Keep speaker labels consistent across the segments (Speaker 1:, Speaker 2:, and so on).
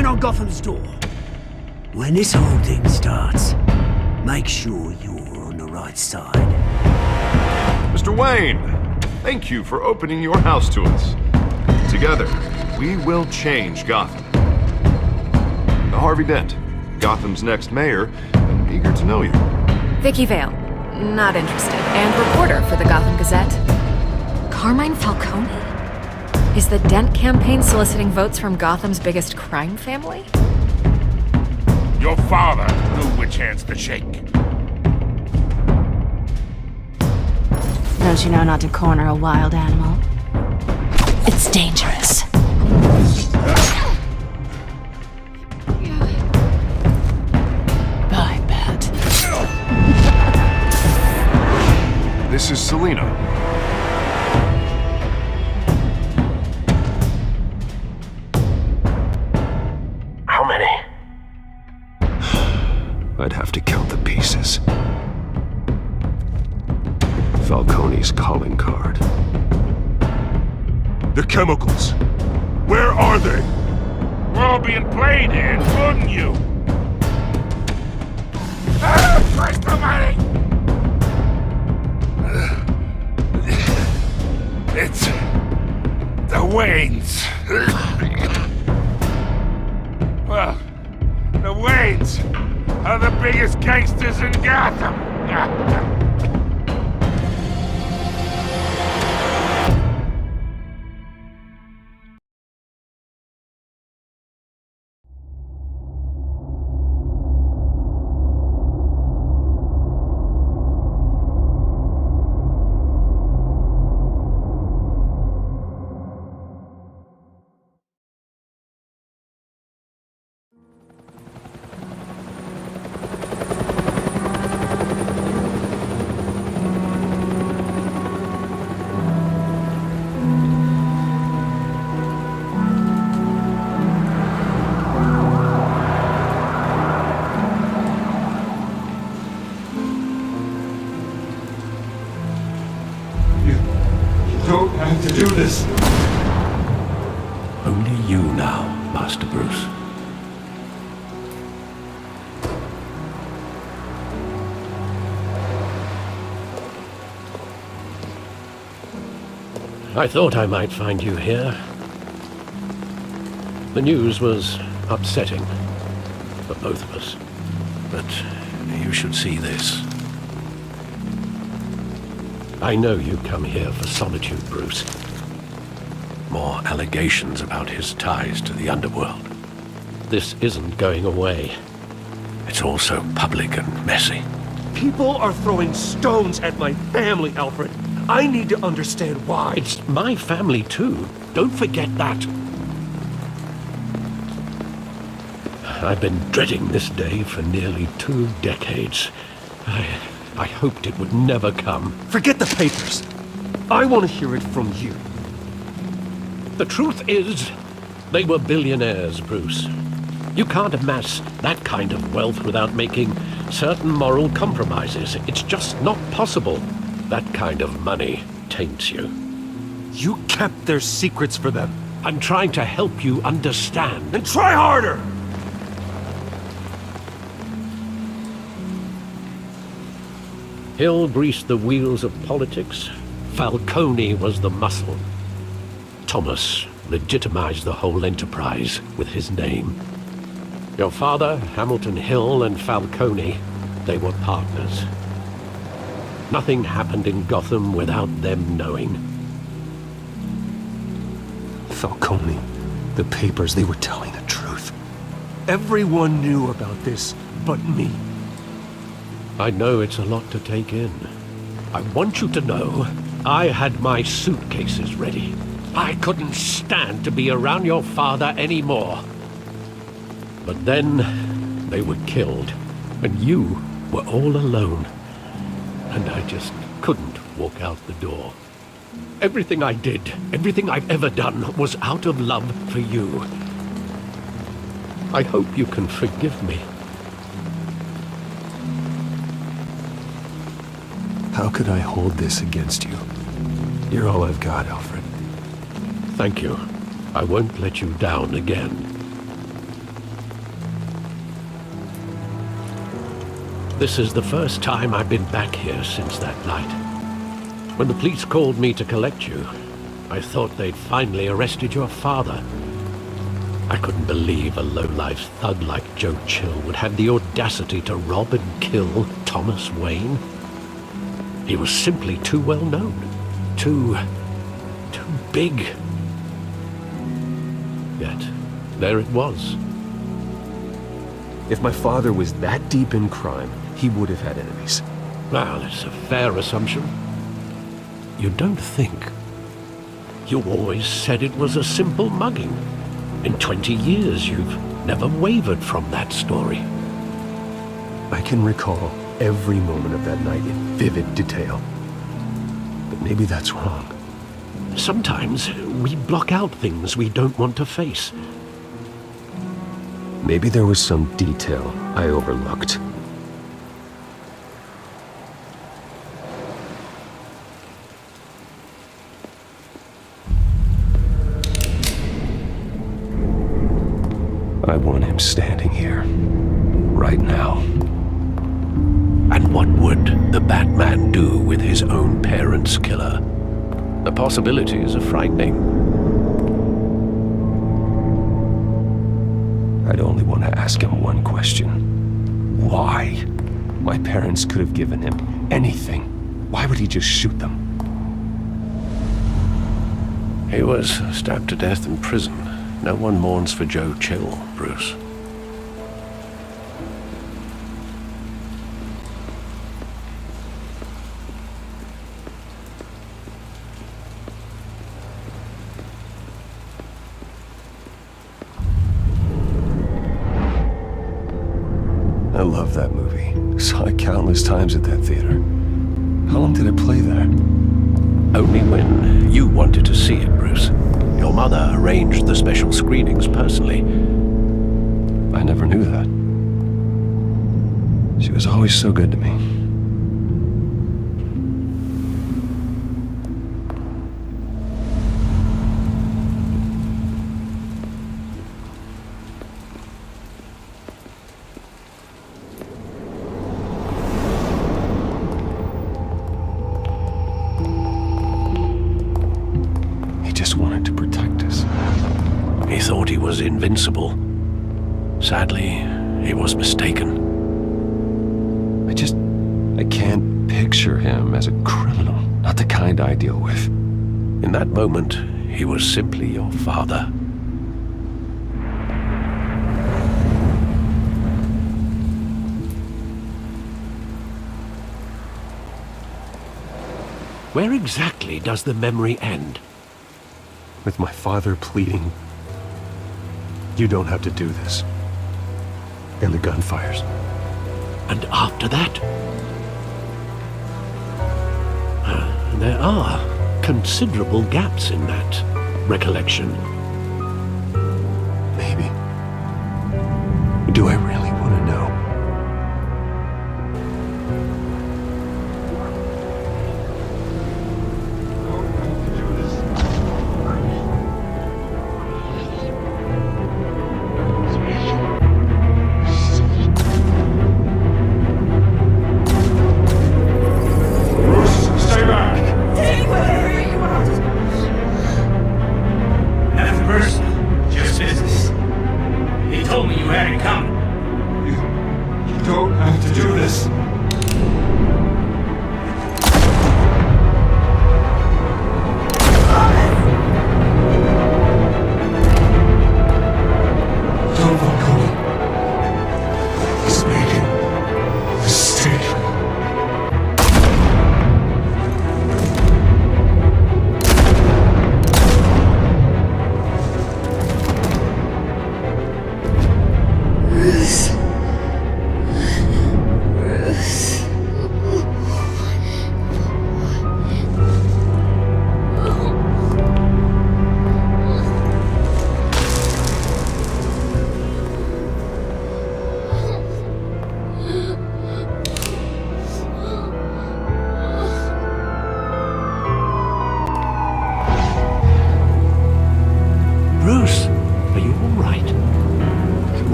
Speaker 1: knocking on Gotham's door. When this whole thing starts, make sure you're on the right side.
Speaker 2: Mr. Wayne, thank you for opening your house to us. Together, we will change Gotham. Harvey Dent, Gotham's next mayor, and eager to know you.
Speaker 3: Vicky Vale, not interested, and reporter for the Gotham Gazette. Carmine Falcone? Is the Dent campaign soliciting votes from Gotham's biggest crime family?
Speaker 4: Your father knew which hands to shake.
Speaker 5: Don't you know not to corner a wild animal? It's dangerous. I bet.
Speaker 2: This is Selina.
Speaker 6: How many?
Speaker 7: I'd have to count the pieces. Falcone's calling card.
Speaker 4: The chemicals. Where are they? We're all being played here, including you. Christ almighty! It's the Waynes. Well, the Waynes are the biggest gangsters in Gotham.
Speaker 7: Don't have to do this.
Speaker 8: Only you now, Master Bruce. I thought I might find you here. The news was upsetting for both of us. But you should see this. I know you come here for solitude, Bruce. More allegations about his ties to the underworld. This isn't going away. It's all so public and messy.
Speaker 9: People are throwing stones at my family, Alfred. I need to understand why.
Speaker 8: It's my family, too. Don't forget that. I've been dreading this day for nearly 2 decades. I hoped it would never come.
Speaker 9: Forget the papers. I want to hear it from you.
Speaker 8: The truth is, they were billionaires, Bruce. You can't amass that kind of wealth without making certain moral compromises. It's just not possible. That kind of money taints you.
Speaker 9: You kept their secrets for them.
Speaker 8: I'm trying to help you understand.
Speaker 9: Then try harder!
Speaker 8: Hill greased the wheels of politics. Falcone was the muscle. Thomas legitimized the whole enterprise with his name. Your father, Hamilton Hill, and Falcone, they were partners. Nothing happened in Gotham without them knowing.
Speaker 9: Falcone, the papers, they were telling the truth. Everyone knew about this but me.
Speaker 8: I know it's a lot to take in. I want you to know I had my suitcases ready. I couldn't stand to be around your father anymore. But then they were killed, and you were all alone. And I just couldn't walk out the door. Everything I did, everything I've ever done, was out of love for you. I hope you can forgive me.
Speaker 7: How could I hold this against you? You're all I've got, Alfred.
Speaker 8: Thank you. I won't let you down again. This is the first time I've been back here since that night. When the police called me to collect you, I thought they'd finally arrested your father. I couldn't believe a low-life thug like Joe Chill would have the audacity to rob and kill Thomas Wayne. He was simply too well known. Too big. Yet, there it was.
Speaker 9: If my father was that deep in crime, he would have had enemies.
Speaker 8: Well, it's a fair assumption. You don't think. You always said it was a simple mugging. In 20 years, you've never wavered from that story.
Speaker 9: I can recall every moment of that night in vivid detail. But maybe that's wrong.
Speaker 8: Sometimes we block out things we don't want to face.
Speaker 9: Maybe there was some detail I overlooked. I want him standing here, right now.
Speaker 8: And what would the Batman do with his own parents' killer? The possibilities are frightening.
Speaker 9: I'd only want to ask him one question. Why? My parents could have given him anything. Why would he just shoot them?
Speaker 8: He was stabbed to death in prison. No one mourns for Joe Chill, Bruce.
Speaker 9: I love that movie. Saw it countless times at that theater. How long did it play there?
Speaker 8: Only when you wanted to see it, Bruce. Your mother arranged the special screenings personally.
Speaker 9: I never knew that. She was always so good to me. He just wanted to protect us.
Speaker 8: He thought he was invincible. Sadly, he was mistaken.
Speaker 9: I can't picture him as a criminal. Not the kind I deal with.
Speaker 8: In that moment, he was simply your father. Where exactly does the memory end?
Speaker 9: With my father pleading, "You don't have to do this." And the gunfires.
Speaker 8: And after that? There are considerable gaps in that recollection.
Speaker 9: Maybe. Do I really want to know?
Speaker 4: Stay back!
Speaker 10: Nothing personal, just business. He told me you had it coming.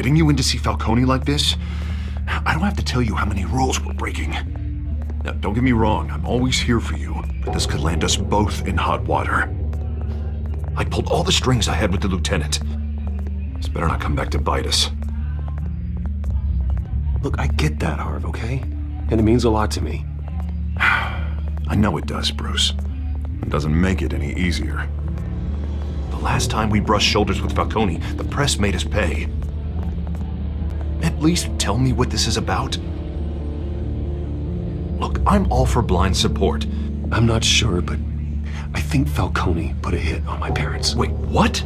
Speaker 2: getting you in to see Falcone like this? I don't have to tell you how many rules we're breaking. Now, don't get me wrong, I'm always here for you, but this could land us both in hot water. I pulled all the strings I had with the lieutenant. This better not come back to bite us.
Speaker 7: Look, I get that, Harv, okay? And it means a lot to me.
Speaker 2: I know it does, Bruce. It doesn't make it any easier. The last time we brushed shoulders with Falcone, the press made us pay. At least tell me what this is about. Look, I'm all for blind support.
Speaker 7: I'm not sure, but I think Falcone put a hit on my parents.
Speaker 2: Wait, what?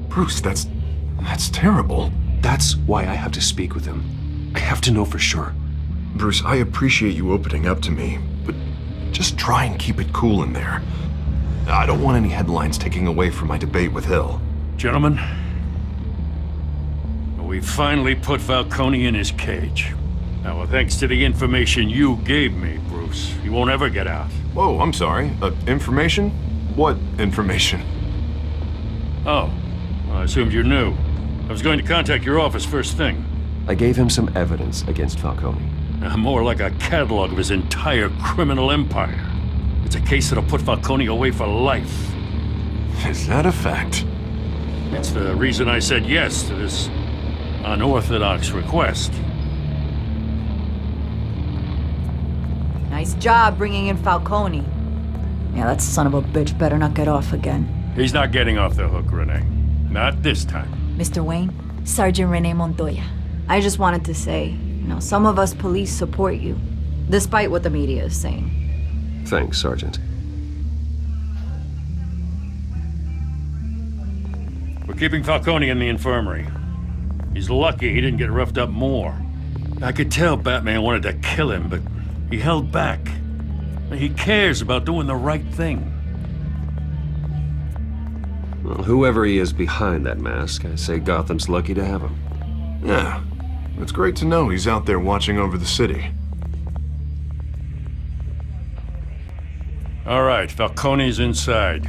Speaker 2: Bruce, that's terrible.
Speaker 7: That's why I have to speak with him. I have to know for sure.
Speaker 2: Bruce, I appreciate you opening up to me, but just try and keep it cool in there. I don't want any headlines taking away from my debate with Hill.
Speaker 4: Gentlemen, we finally put Falcone in his cage. Now, thanks to the information you gave me, Bruce, he won't ever get out.
Speaker 2: Whoa, I'm sorry. Information? What information?
Speaker 4: Oh, well, I assumed you knew. I was going to contact your office first thing.
Speaker 7: I gave him some evidence against Falcone.
Speaker 4: More like a catalog of his entire criminal empire. It's a case that'll put Falcone away for life.
Speaker 2: Is that a fact?
Speaker 4: It's the reason I said yes to this unorthodox request.
Speaker 10: Nice job bringing in Falcone. Yeah, that son of a bitch better not get off again.
Speaker 4: He's not getting off the hook, Renee. Not this time.
Speaker 10: Mr. Wayne, Sergeant Renee Montoya. I just wanted to say, some of us police support you, despite what the media is saying.
Speaker 7: Thanks, Sergeant.
Speaker 4: We're keeping Falcone in the infirmary. He's lucky he didn't get roughed up more. I could tell Batman wanted to kill him, but he held back. He cares about doing the right thing.
Speaker 7: Well, whoever he is behind that mask, I say Gotham's lucky to have him.
Speaker 2: Yeah, it's great to know he's out there watching over the city.
Speaker 4: All right, Falcone's inside.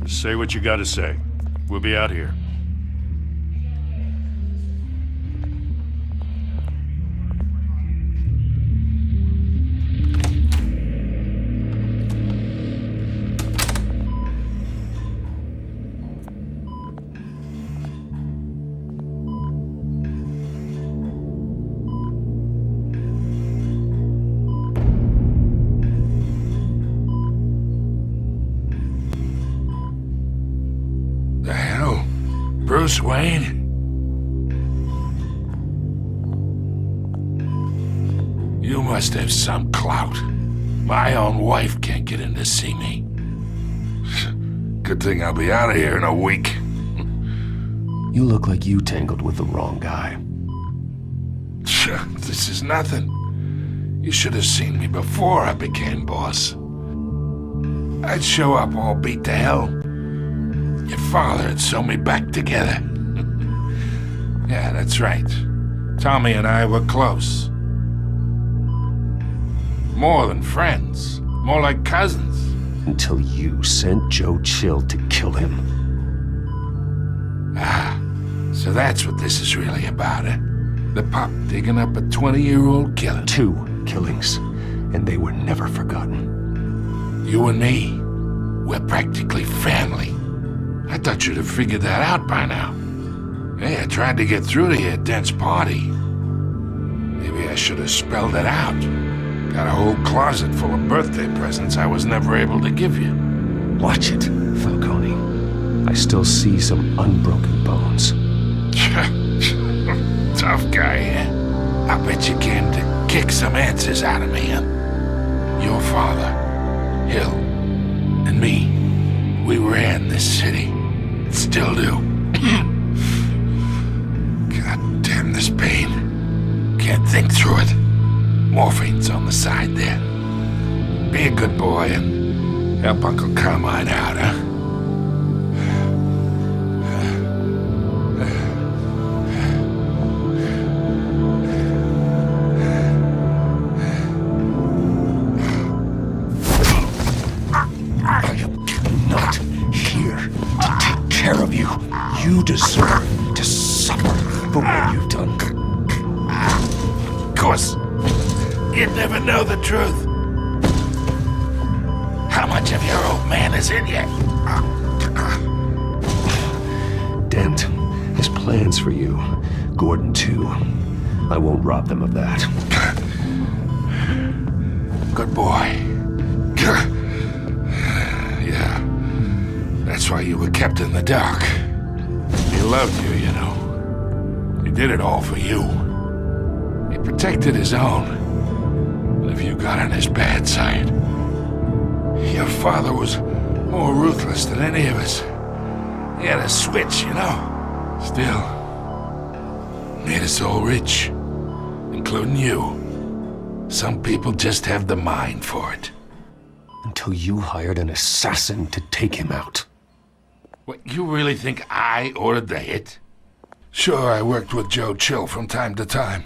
Speaker 4: Just say what you gotta say. We'll be out here.
Speaker 11: The hell? Bruce Wayne? You must have some clout. My own wife can't get in to see me. Good thing I'll be out of here in a week.
Speaker 7: You look like you tangled with the wrong guy.
Speaker 11: This is nothing. You should have seen me before I became boss. I'd show up all beat to hell. Your father had sewn me back together. Yeah, that's right. Tommy and I were close. More than friends. More like cousins.
Speaker 7: Until you sent Joe Chill to kill him.
Speaker 11: Ah, so that's what this is really about, eh? The pup digging up a 20-year-old killer.
Speaker 7: 2 killings, and they were never forgotten.
Speaker 11: You and me, we're practically family. I thought you'd have figured that out by now. Hey, I tried to get through to your dense party. Maybe I should have spelled it out. Got a whole closet full of birthday presents I was never able to give you.
Speaker 7: Watch it, Falcone. I still see some unbroken bones.
Speaker 11: Tough guy, eh? I bet you came to kick some answers out of me, huh? Your father, Hill, and me, we ran this city. Still do. God damn this pain. Can't think through it. Morphine's on the side there. Be a good boy and help Uncle Carmine out, huh?
Speaker 7: Not here to take care of you. You deserve to suffer.
Speaker 9: for what you've done.
Speaker 11: Of course, you'd never know the truth. How much of your old man is in you?
Speaker 9: Dent has plans for you. Gordon, too. I won't rob them of that.
Speaker 11: Good boy. Yeah. That's why you were kept in the dark. He loved you, you know. He did it all for you. He protected his own. But if you got on his bad side, your father was more ruthless than any of us. He had a switch, you know. Still, made us all rich, including you. Some people just have the mind for it.
Speaker 9: Until you hired an assassin to take him out.
Speaker 11: What, you really think I ordered the hit? Sure, I worked with Joe Chill from time to time.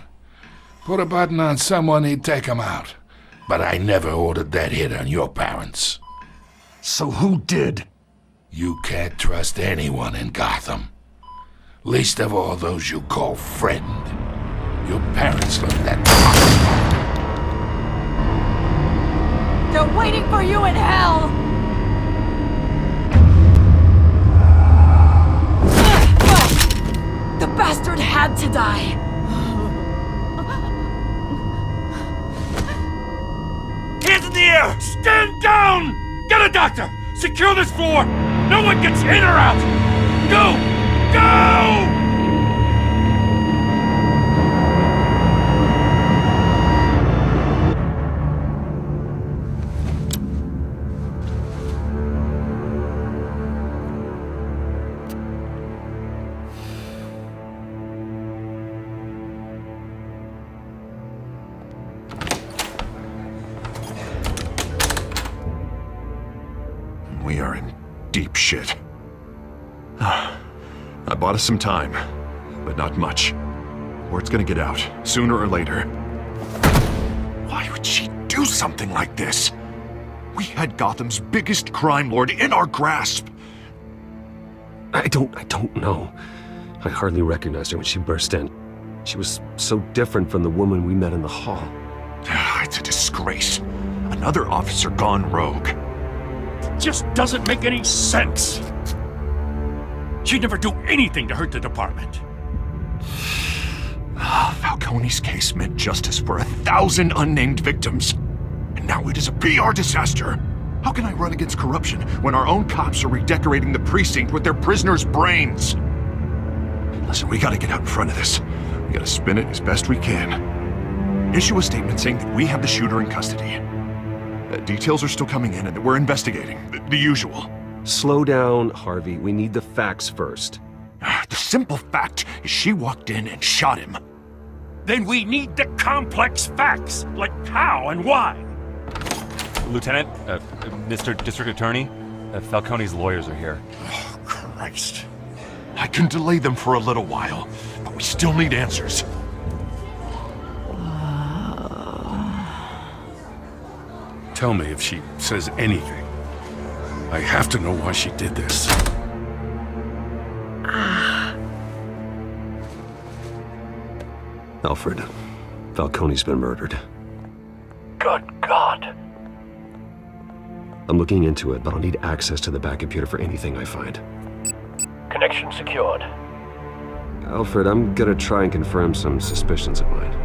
Speaker 11: Put a button on someone, he'd take him out. But I never ordered that hit on your parents.
Speaker 9: So who did?
Speaker 11: You can't trust anyone in Gotham. Least of all those you call friend. Your parents learned that.
Speaker 10: They're waiting for you in hell! The bastard had to die!
Speaker 4: Hands in the air! Stand down! Get a doctor! Secure this floor! No one gets in or out! Go! Go!
Speaker 2: We are in deep shit. I bought us some time, but not much. Word's gonna get out, sooner or later. Why would she do something like this? We had Gotham's biggest crime lord in our grasp.
Speaker 9: I don't know. I hardly recognized her when she burst in. She was so different from the woman we met in the hall.
Speaker 2: It's a disgrace. Another officer gone rogue.
Speaker 4: Just doesn't make any sense. She'd never do anything to hurt the department.
Speaker 2: Falcone's case meant justice for 1,000 unnamed victims. And now it is a PR disaster. How can I run against corruption when our own cops are redecorating the precinct with their prisoners' brains? Listen, we gotta get out in front of this. We gotta spin it as best we can. Issue a statement saying that we have the shooter in custody. Details are still coming in and that we're investigating. The usual.
Speaker 9: Slow down, Harvey. We need the facts first.
Speaker 2: The simple fact is she walked in and shot him.
Speaker 4: Then we need the complex facts, like how and why.
Speaker 12: Lieutenant, Mr. District Attorney, Falcone's lawyers are here.
Speaker 2: Oh, Christ. I can delay them for a little while, but we still need answers.
Speaker 4: Tell me if she says anything. I have to know why she did this.
Speaker 9: Alfred, Falcone's been murdered.
Speaker 6: Good God.
Speaker 9: I'm looking into it, but I'll need access to the back computer for anything I find.
Speaker 6: Connection secured.
Speaker 9: Alfred, I'm gonna try and confirm some suspicions of mine.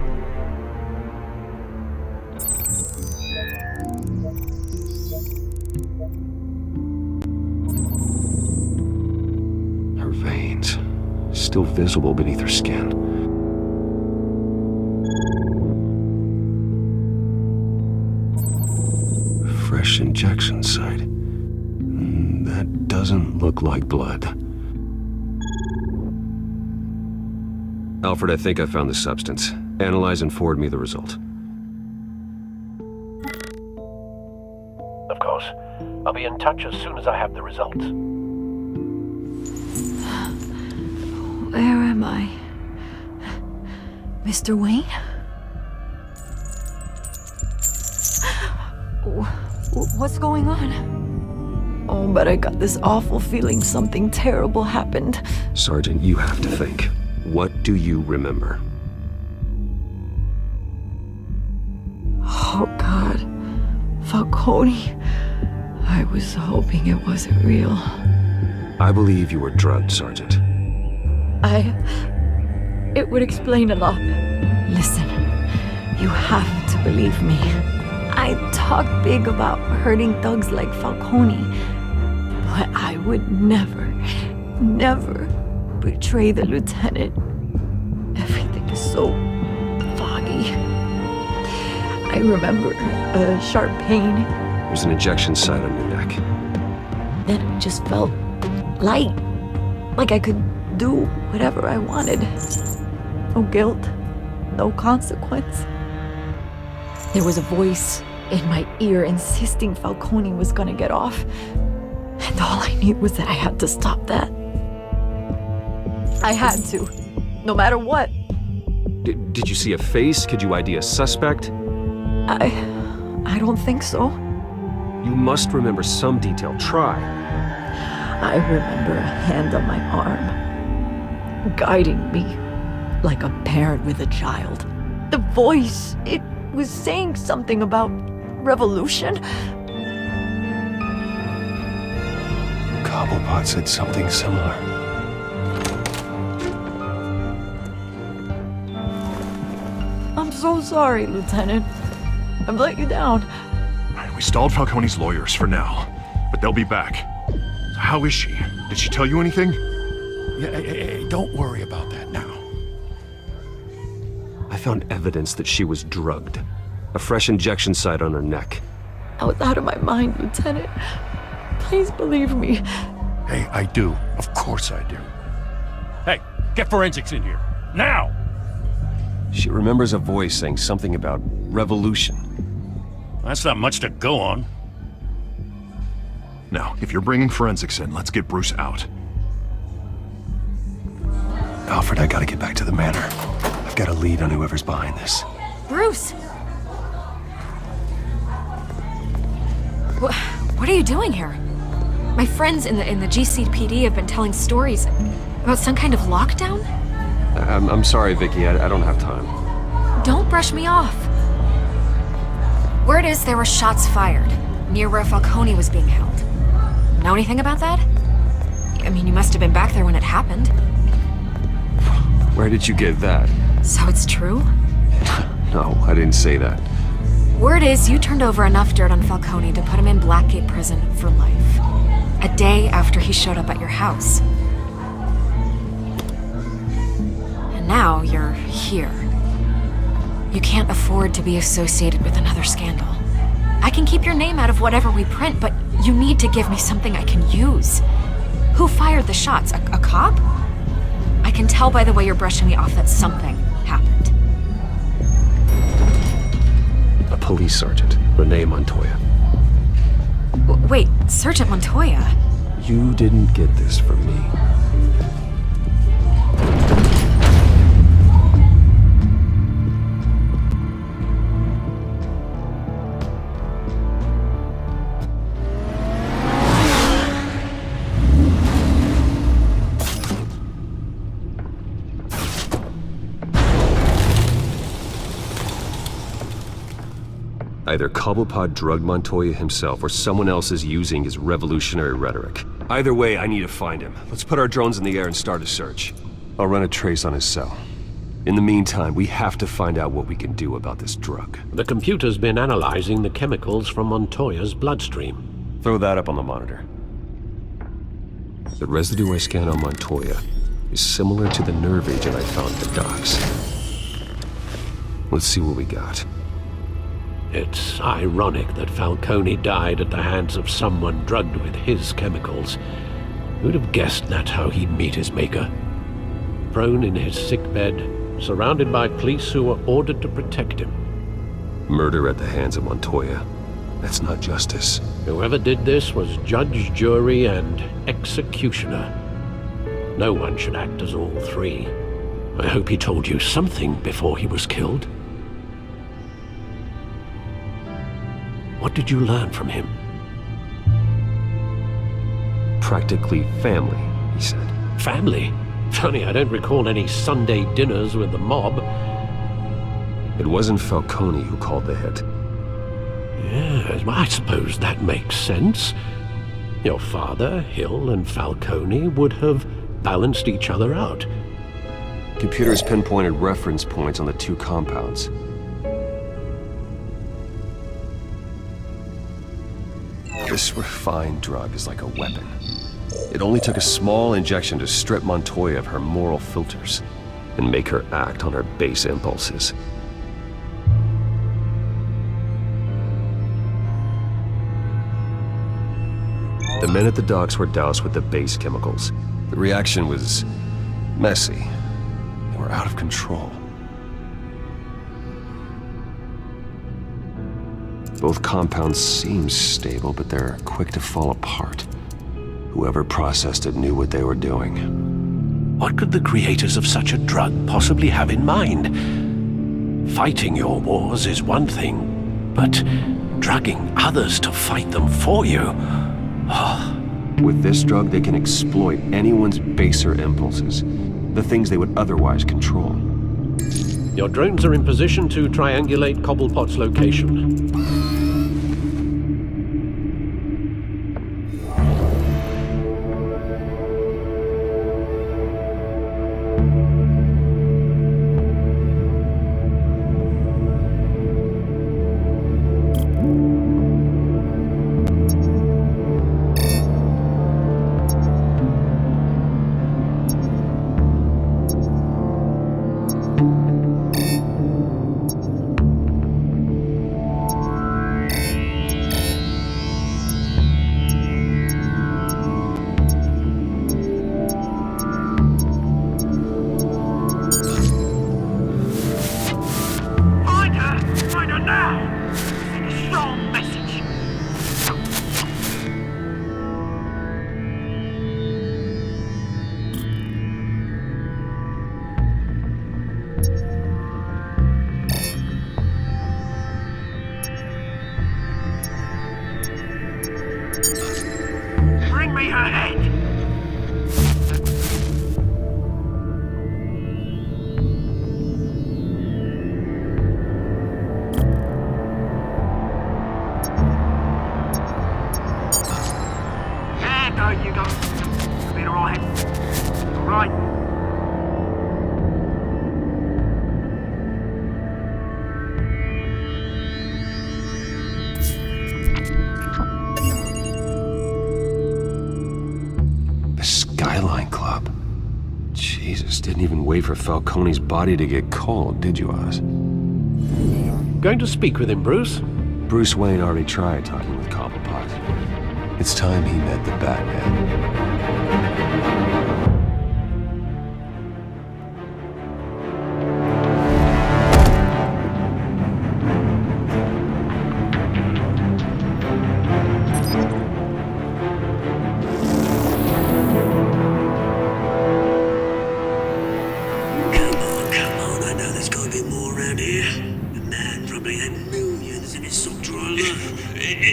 Speaker 9: Her veins, still visible beneath her skin. Fresh injection site. That doesn't look like blood. Alfred, I think I found the substance. Analyze and forward me the result.
Speaker 6: Of course. I'll be in touch as soon as I have the results.
Speaker 10: Where am I? Mr. Wayne? What's going on? Oh, but I got this awful feeling something terrible happened.
Speaker 9: Sergeant, you have to think. What do you remember?
Speaker 10: Oh, God. Falcone. I was hoping it wasn't real.
Speaker 9: I believe you were drugged, Sergeant.
Speaker 10: It would explain a lot. Listen, you have to believe me. I talk big about hurting thugs like Falcone, but I would never betray the lieutenant. Everything is so foggy. I remember a sharp pain.
Speaker 9: There's an injection site on your neck.
Speaker 10: Then it just felt light, like I could do whatever I wanted. No guilt, no consequence. There was a voice in my ear insisting Falcone was gonna get off. And all I knew was that I had to stop that. I had to, no matter what.
Speaker 9: Did you see a face? Could you ID a suspect?
Speaker 10: I don't think so.
Speaker 9: You must remember some detail. Try.
Speaker 10: I remember a hand on my arm, guiding me like a parent with a child. The voice, it was saying something about revolution.
Speaker 7: Cobblepot said something similar.
Speaker 10: I'm so sorry, Lieutenant. I've let you down.
Speaker 2: We stalled Falcone's lawyers for now, but they'll be back. So how is she? Did she tell you anything?
Speaker 8: Yeah, hey, don't worry about that now.
Speaker 9: I found evidence that she was drugged. A fresh injection site on her neck.
Speaker 10: I was out of my mind, Lieutenant. Please believe me.
Speaker 2: Hey, I do. Of course I do.
Speaker 4: Hey, get forensics in here. Now!
Speaker 9: She remembers a voice saying something about revolution.
Speaker 4: That's not much to go on.
Speaker 2: Now, if you're bringing forensics in, let's get Bruce out.
Speaker 7: Alfred, I gotta get back to the manor. I've got a lead on whoever's behind this.
Speaker 3: Bruce! What are you doing here? My friends in the GCPD have been telling stories about some kind of lockdown?
Speaker 9: I'm sorry, Vicky. I don't have time.
Speaker 3: Don't brush me off. Word is there were shots fired near where Falcone was being held. Know anything about that? I mean, you must have been back there when it happened.
Speaker 9: Where did you get that?
Speaker 3: So it's true?
Speaker 9: No, I didn't say that.
Speaker 3: Word is you turned over enough dirt on Falcone to put him in Blackgate Prison for life. A day after he showed up at your house. And now you're here. You can't afford to be associated with another scandal. I can keep your name out of whatever we print, but you need to give me something I can use. Who fired the shots? A cop? I can tell by the way you're brushing me off that something happened.
Speaker 9: A police sergeant, Renee Montoya.
Speaker 3: Wait, Sergeant Montoya?
Speaker 9: You didn't get this from me. Either Cobblepot drugged Montoya himself, or someone else is using his revolutionary rhetoric. Either way, I need to find him. Let's put our drones in the air and start a search. I'll run a trace on his cell. In the meantime, we have to find out what we can do about this drug.
Speaker 8: The computer's been analyzing the chemicals from Montoya's bloodstream.
Speaker 9: Throw that up on the monitor. The residue I scan on Montoya is similar to the nerve agent I found at the docks. Let's see what we got.
Speaker 8: It's ironic that Falcone died at the hands of someone drugged with his chemicals. Who'd have guessed that's how he'd meet his maker? Prone in his sickbed, surrounded by police who were ordered to protect him.
Speaker 9: Murder at the hands of Montoya. That's not justice.
Speaker 8: Whoever did this was judge, jury, and executioner. No one should act as all three. I hope he told you something before he was killed. What did you learn from him?
Speaker 9: Practically family, he said.
Speaker 8: Family? Funny, I don't recall any Sunday dinners with the mob.
Speaker 9: It wasn't Falcone who called the hit.
Speaker 8: Yes, well, I suppose that makes sense. Your father, Hill, and Falcone would have balanced each other out.
Speaker 9: Computers pinpointed reference points on the two compounds. This refined drug is like a weapon. It only took a small injection to strip Montoya of her moral filters and make her act on her base impulses. The men at the docks were doused with the base chemicals. The reaction was messy. They were out of control. Both compounds seem stable, but they're quick to fall apart. Whoever processed it knew what they were doing.
Speaker 8: What could the creators of such a drug possibly have in mind? Fighting your wars is one thing, but drugging others to fight them for you?
Speaker 9: With this drug, they can exploit anyone's baser impulses, the things they would otherwise control.
Speaker 8: Your drones are in position to triangulate Cobblepot's location.
Speaker 9: For Falcone's body to get cold, did you, Oz?
Speaker 8: Going to speak with him, Bruce?
Speaker 9: Bruce Wayne already tried talking with Cobblepot. It's time he met the Batman.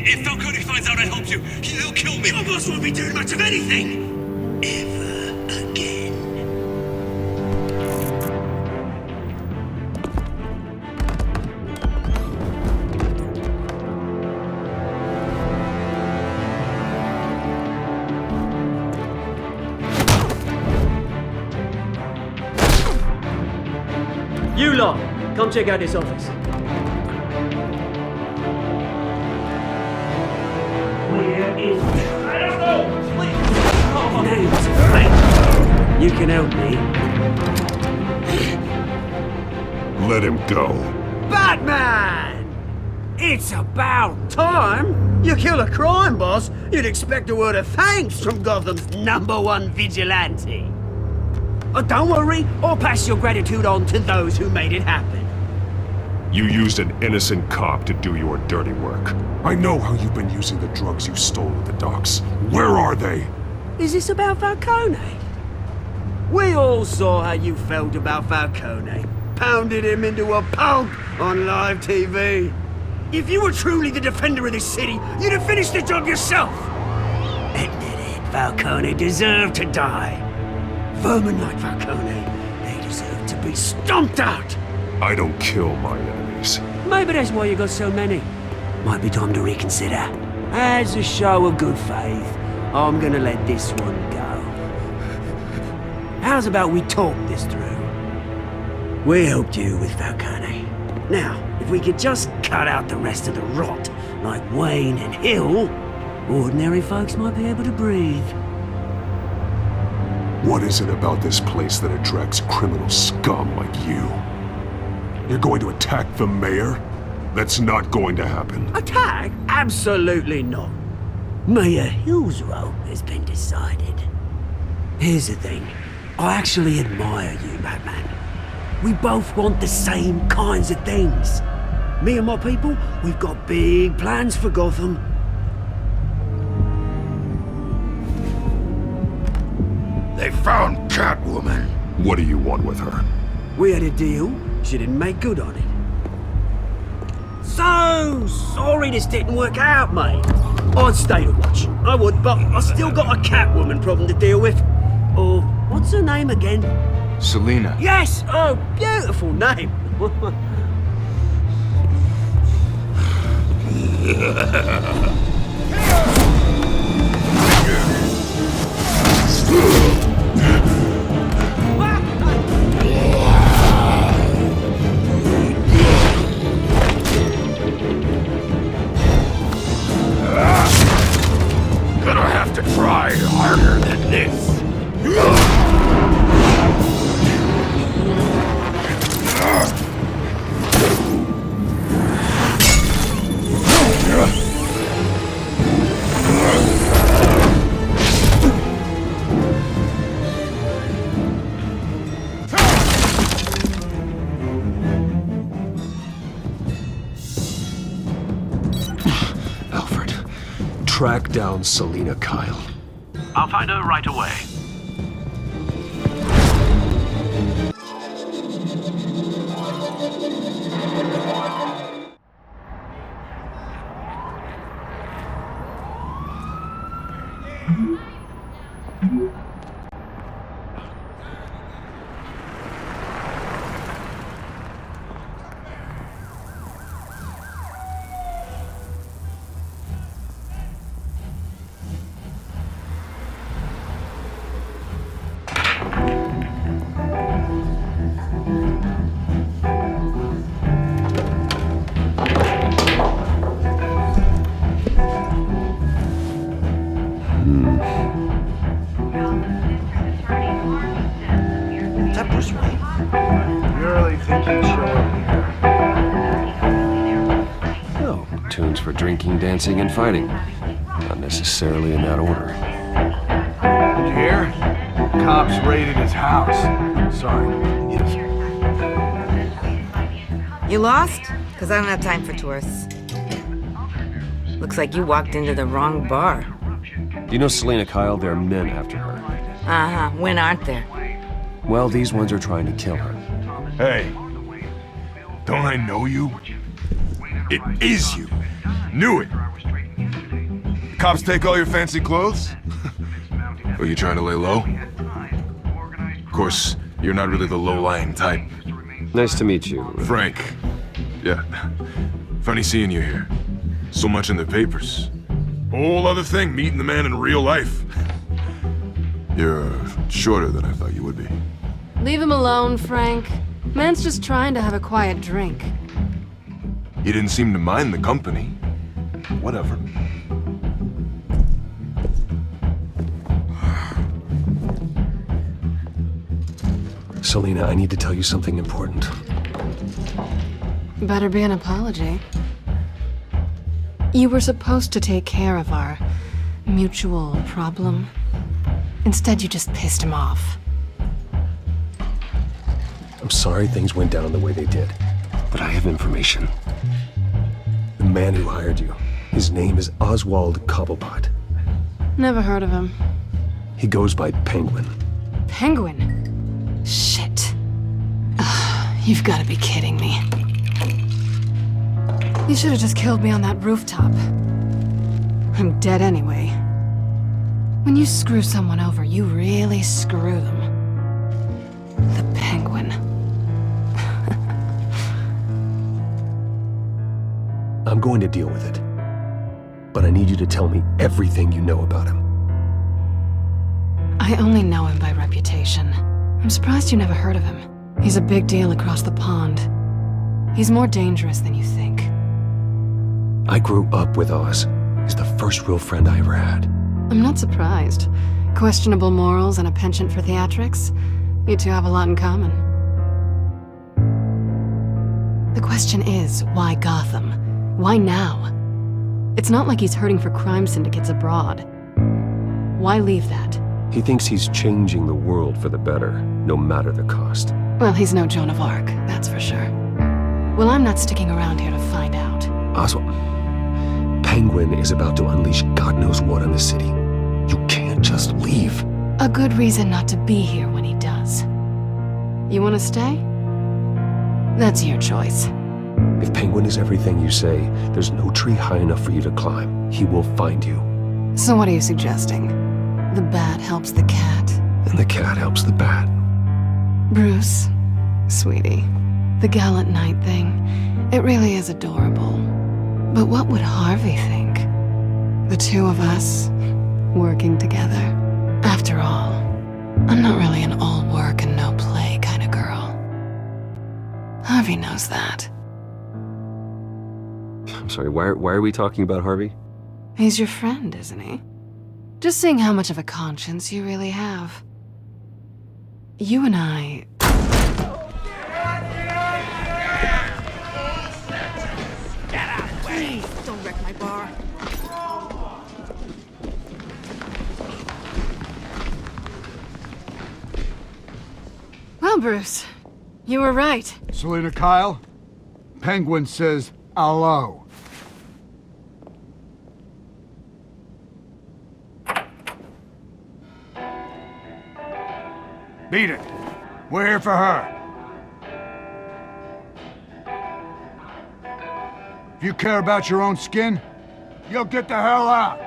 Speaker 1: If Falcone finds out I helped you, he'll kill me. Your boss won't be doing much of anything. Ever again.
Speaker 13: You lot, come check out this office.
Speaker 1: I don't know! Please! Right. You can help me.
Speaker 11: Let him go.
Speaker 1: Batman! It's about time! You kill a crime boss, you'd expect a word of thanks from Gotham's #1 vigilante. Oh, don't worry, I'll pass your gratitude on to those who made it happen.
Speaker 11: You used an innocent cop to do your dirty work. I know how you've been using the drugs you stole at the docks. Where are they?
Speaker 1: Is this about Falcone? We all saw how you felt about Falcone. Pounded him into a pulp on live TV. If you were truly the defender of this city, you'd have finished the job yourself. Admit it, Falcone deserved to die. Vermin like Falcone, they deserve to be stomped out.
Speaker 7: I don't kill my enemies.
Speaker 1: Maybe that's why you got so many. Might be time to reconsider. As a show of good faith, I'm gonna let this one go. How's about we talk this through? We helped you with Falcone. Now, if we could just cut out the rest of the rot, like Wayne and Hill, ordinary folks might be able to breathe.
Speaker 7: What is it about this place that attracts criminal scum like you? You're going to attack the mayor? That's not going to happen.
Speaker 1: Attack? Absolutely not. Mayor Hill's role has been decided. Here's the thing. I actually admire you, Batman. We both want the same kinds of things. Me and my people, we've got big plans for Gotham.
Speaker 11: They found Catwoman.
Speaker 7: What do you want with her?
Speaker 1: We had a deal. She didn't make good on it. So sorry this didn't work out, mate. I'd stay to watch. I would, but I still got a Catwoman problem to deal with. Or, what's her name again?
Speaker 11: Selina.
Speaker 1: Yes! Oh, beautiful name.
Speaker 11: Gonna have to try harder than this.
Speaker 7: Alfred, track down Selina Kyle.
Speaker 6: I'll find her right away.
Speaker 9: Tunes for drinking, dancing, and fighting. Not necessarily in that order.
Speaker 11: Did you hear? Cops raided his house. Sorry. Yes.
Speaker 14: You lost? Because I don't have time for tourists. Looks like you walked into the wrong bar.
Speaker 9: You know Selina Kyle? There are men after her.
Speaker 14: Uh-huh. When aren't there?
Speaker 9: Well, these ones are trying to kill her.
Speaker 11: Hey, don't I know you? It is you. Knew it. Cops take all your fancy clothes? Are you trying to lay low? Of course, you're not really the low-lying type.
Speaker 9: Nice to meet you.
Speaker 11: Frank. Yeah. Funny seeing you here. So much in the papers. Whole other thing, meeting the man in real life. You're shorter than I thought you would be.
Speaker 15: Leave him alone, Frank. Man's just trying to have a quiet drink.
Speaker 11: You didn't seem to mind the company. Whatever.
Speaker 7: Selina, I need to tell you something important.
Speaker 15: Better be an apology. You were supposed to take care of our mutual problem. Instead, you just pissed him off.
Speaker 7: I'm sorry things went down the way they did, but I have information. The man who hired you, his name is Oswald Cobblepot.
Speaker 15: Never heard of him.
Speaker 7: He goes by Penguin.
Speaker 15: Penguin? Shit. Ugh, you've got to be kidding me. You should have just killed me on that rooftop. I'm dead anyway. When you screw someone over, you really screw them.
Speaker 7: going to deal with it. But I need you to tell me everything you know about him.
Speaker 15: I only know him by reputation. I'm surprised you never heard of him. He's a big deal across the pond. He's more dangerous than you think.
Speaker 7: I grew up with Oz. He's the first real friend I ever had.
Speaker 15: I'm not surprised. Questionable morals and a penchant for theatrics? You two have a lot in common. The question is, why Gotham? Why now? It's not like he's hurting for crime syndicates abroad. Why leave that?
Speaker 7: He thinks he's changing the world for the better, no matter the cost.
Speaker 15: Well, he's no Joan of Arc, that's for sure. Well, I'm not sticking around here to find out.
Speaker 7: Oswald, Penguin is about to unleash God knows what on the city. You can't just leave.
Speaker 15: A good reason not to be here when he does. You want to stay? That's your choice.
Speaker 7: If Penguin is everything you say, there's no tree high enough for you to climb. He will find you.
Speaker 15: So what are you suggesting? The bat helps the cat.
Speaker 7: And the cat helps the bat.
Speaker 15: Bruce, sweetie, the gallant knight thing, it really is adorable. But what would Harvey think? The two of us, working together. After all, I'm not really an all work and no play kind of girl. Harvey knows that.
Speaker 7: I'm sorry, why are we talking about Harvey?
Speaker 15: He's your friend, isn't he? Just seeing how much of a conscience you really have. You and I...
Speaker 14: Get out of the way! Please, don't wreck my bar.
Speaker 15: Well, Bruce, you were right.
Speaker 16: Selina Kyle, Penguin says hello. Beat it. We're here for her. If you care about your own skin, you'll get the hell out.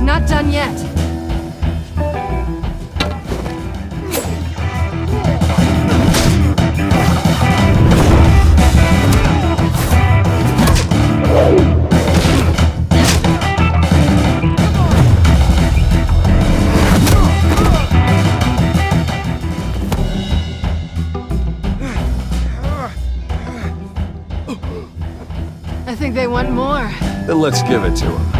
Speaker 15: Not done yet. I think they want more.
Speaker 7: Then let's give it to him.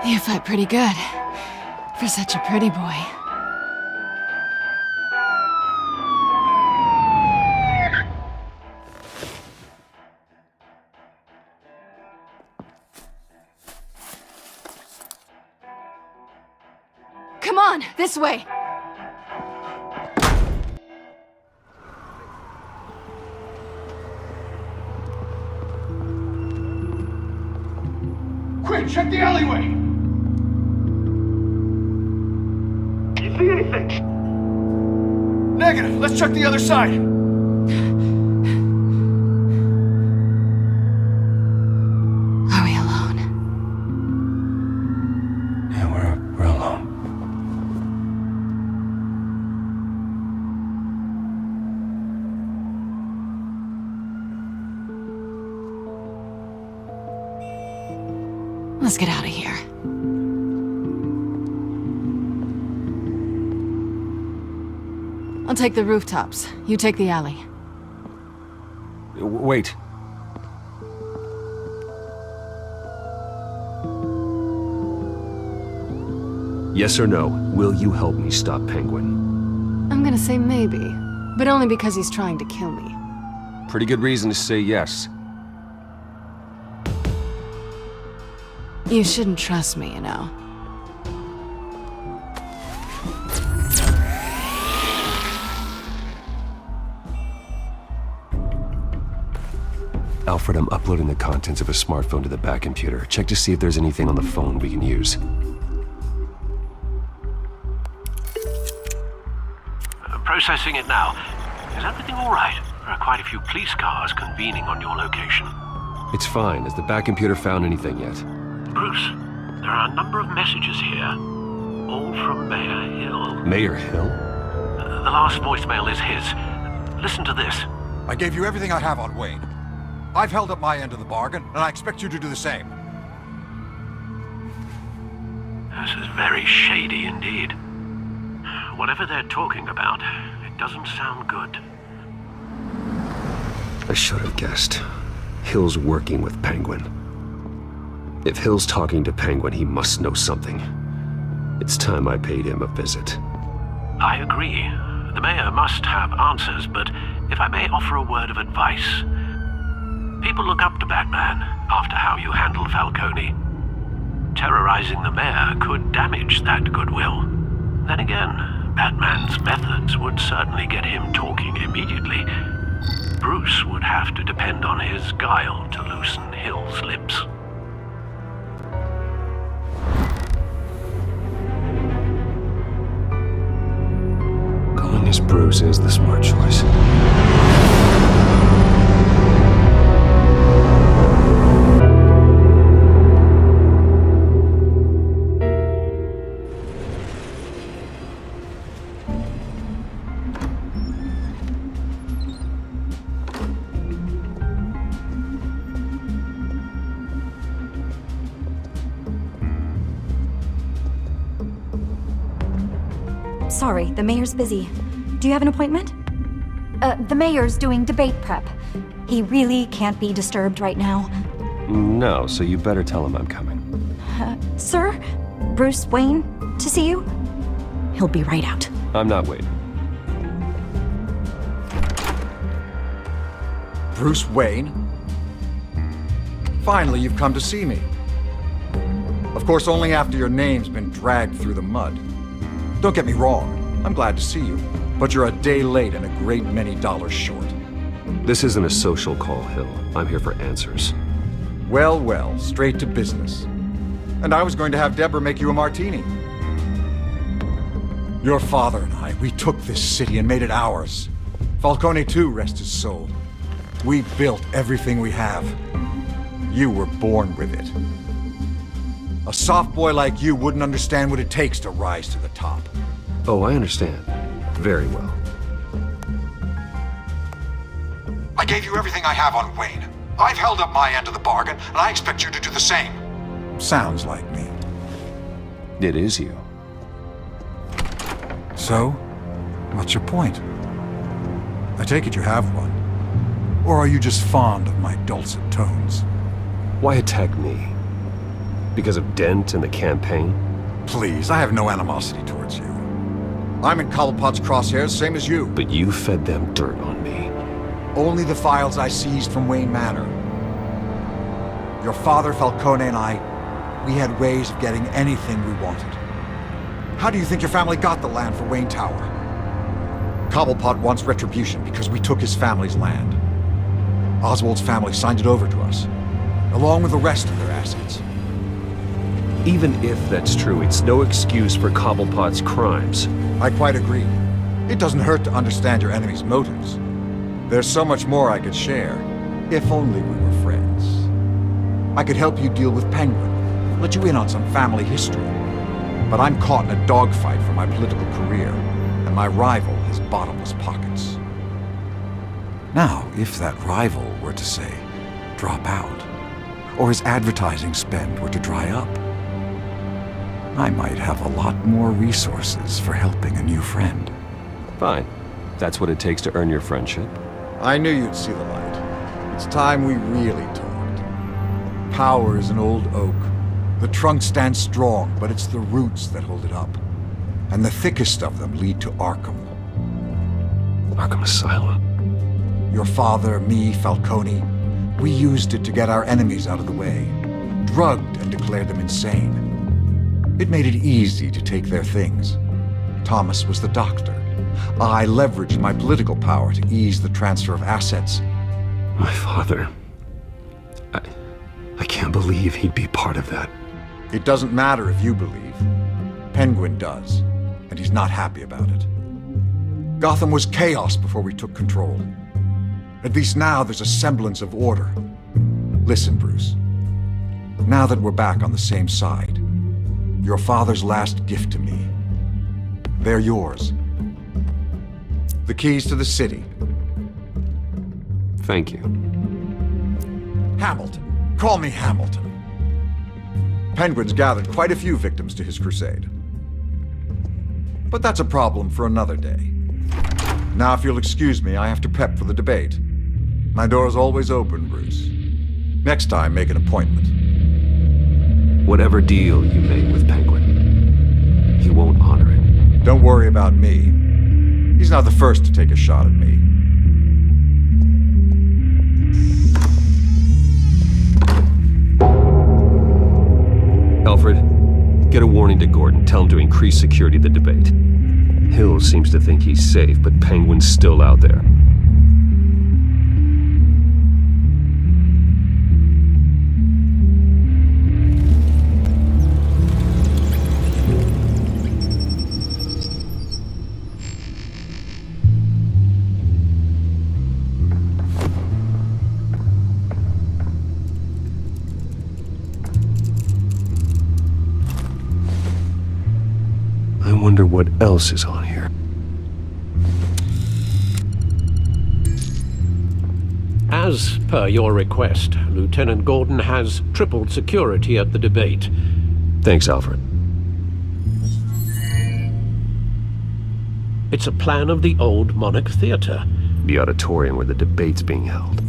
Speaker 15: You fight pretty good. For such a pretty boy. Come on, this way!
Speaker 16: Quick, check the alleyway!
Speaker 17: anything! Negative. Let's check the other side.
Speaker 15: Are we alone?
Speaker 7: Yeah, we're alone.
Speaker 15: Let's get out of here. I'll take the rooftops. You take the alley.
Speaker 7: Wait.
Speaker 9: Yes or no, will you help me stop Penguin?
Speaker 15: I'm gonna say maybe, but only because he's trying to kill me.
Speaker 9: Pretty good reason to say yes.
Speaker 15: You shouldn't trust me, you know.
Speaker 9: Alfred, I'm uploading the contents of a smartphone to the back computer. Check to see if there's anything on the phone we can use.
Speaker 6: Processing it now. Is everything all right? There are quite a few police cars convening on your location.
Speaker 9: It's fine. Has the back computer found anything yet?
Speaker 6: Bruce, there are a number of messages here. All from Mayor Hill.
Speaker 9: Mayor Hill?
Speaker 6: The last voicemail is his. Listen to this.
Speaker 16: I gave you everything I have on Wayne. I've held up my end of the bargain, and I expect you to do the same.
Speaker 6: This is very shady indeed. Whatever they're talking about, it doesn't sound good.
Speaker 9: I should have guessed. Hill's working with Penguin. If Hill's talking to Penguin, he must know something. It's time I paid him a visit.
Speaker 6: I agree. The mayor must have answers, but if I may offer a word of advice. People look up to Batman after how you handled Falcone. Terrorizing the mayor could damage that goodwill. Then again, Batman's methods would certainly get him talking immediately. Bruce would have to depend on his guile to loosen Hill's lips.
Speaker 9: Going as Bruce is the smart choice.
Speaker 18: Sorry, the mayor's busy. Do you have an appointment? The mayor's doing debate prep. He really can't be disturbed right now.
Speaker 9: No, so you better tell him I'm coming.
Speaker 18: Sir? Bruce Wayne? To see you? He'll be right out.
Speaker 9: I'm not waiting.
Speaker 16: Bruce Wayne? Finally, you've come to see me. Of course, only after your name's been dragged through the mud. Don't get me wrong, I'm glad to see you, but you're a day late and a great many dollars short.
Speaker 9: This isn't a social call, Hill. I'm here for answers.
Speaker 16: Well, well, straight to business. And I was going to have Deborah make you a martini. Your father and I, we took this city and made it ours. Falcone too, rest his soul. We built everything we have. You were born with it. A soft boy like you wouldn't understand what it takes to rise to the top.
Speaker 9: Oh, I understand. Very well.
Speaker 16: I gave you everything I have on Wayne. I've held up my end of the bargain, and I expect you to do the same. Sounds like me.
Speaker 9: It is you.
Speaker 16: So, what's your point? I take it you have one. Or are you just fond of my dulcet tones?
Speaker 9: Why attack me? Because of Dent and the campaign?
Speaker 16: Please, I have no animosity towards you. I'm in Cobblepot's crosshairs, same as you.
Speaker 9: But you fed them dirt on me.
Speaker 16: Only the files I seized from Wayne Manor. Your father, Falcone, and I, we had ways of getting anything we wanted. How do you think your family got the land for Wayne Tower? Cobblepot wants retribution because we took his family's land. Oswald's family signed it over to us, along with the rest of their assets.
Speaker 9: Even if that's true, it's no excuse for Cobblepot's crimes.
Speaker 16: I quite agree. It doesn't hurt to understand your enemy's motives. There's so much more I could share, if only we were friends. I could help you deal with Penguin, let you in on some family history. But I'm caught in a dogfight for my political career, and my rival has bottomless pockets. Now, if that rival were to say, drop out, or his advertising spend were to dry up, I might have a lot more resources for helping a new friend.
Speaker 9: Fine. That's what it takes to earn your friendship.
Speaker 16: I knew you'd see the light. It's time we really talked. Power is an old oak. The trunk stands strong, but it's the roots that hold it up. And the thickest of them lead to Arkham.
Speaker 9: Arkham Asylum.
Speaker 16: Your father, me, Falcone, we used it to get our enemies out of the way. Drugged and declared them insane. It made it easy to take their things. Thomas was the doctor. I leveraged my political power to ease the transfer of assets.
Speaker 9: My father... I can't believe he'd be part of that.
Speaker 16: It doesn't matter if you believe. Penguin does, and he's not happy about it. Gotham was chaos before we took control. At least now there's a semblance of order. Listen, Bruce. Now that we're back on the same side, your father's last gift to me, they're yours. The keys to the city.
Speaker 9: Thank you.
Speaker 16: Hamilton. Call me Hamilton. Penguin's gathered quite a few victims to his crusade. But that's a problem for another day. Now, if you'll excuse me, I have to prep for the debate. My door's always open, Bruce. Next time, make an appointment.
Speaker 9: Whatever deal you made with Penguin, he won't honor it.
Speaker 16: Don't worry about me. He's not the first to take a shot at me.
Speaker 9: Alfred, get a warning to Gordon. Tell him to increase security at the debate. Hill seems to think he's safe, but Penguin's still out there. I wonder what else is on here.
Speaker 8: As per your request, Lieutenant Gordon has tripled security at the debate.
Speaker 9: Thanks, Alfred.
Speaker 8: It's a plan of the old Monarch Theater.
Speaker 9: The auditorium where the debate's being held.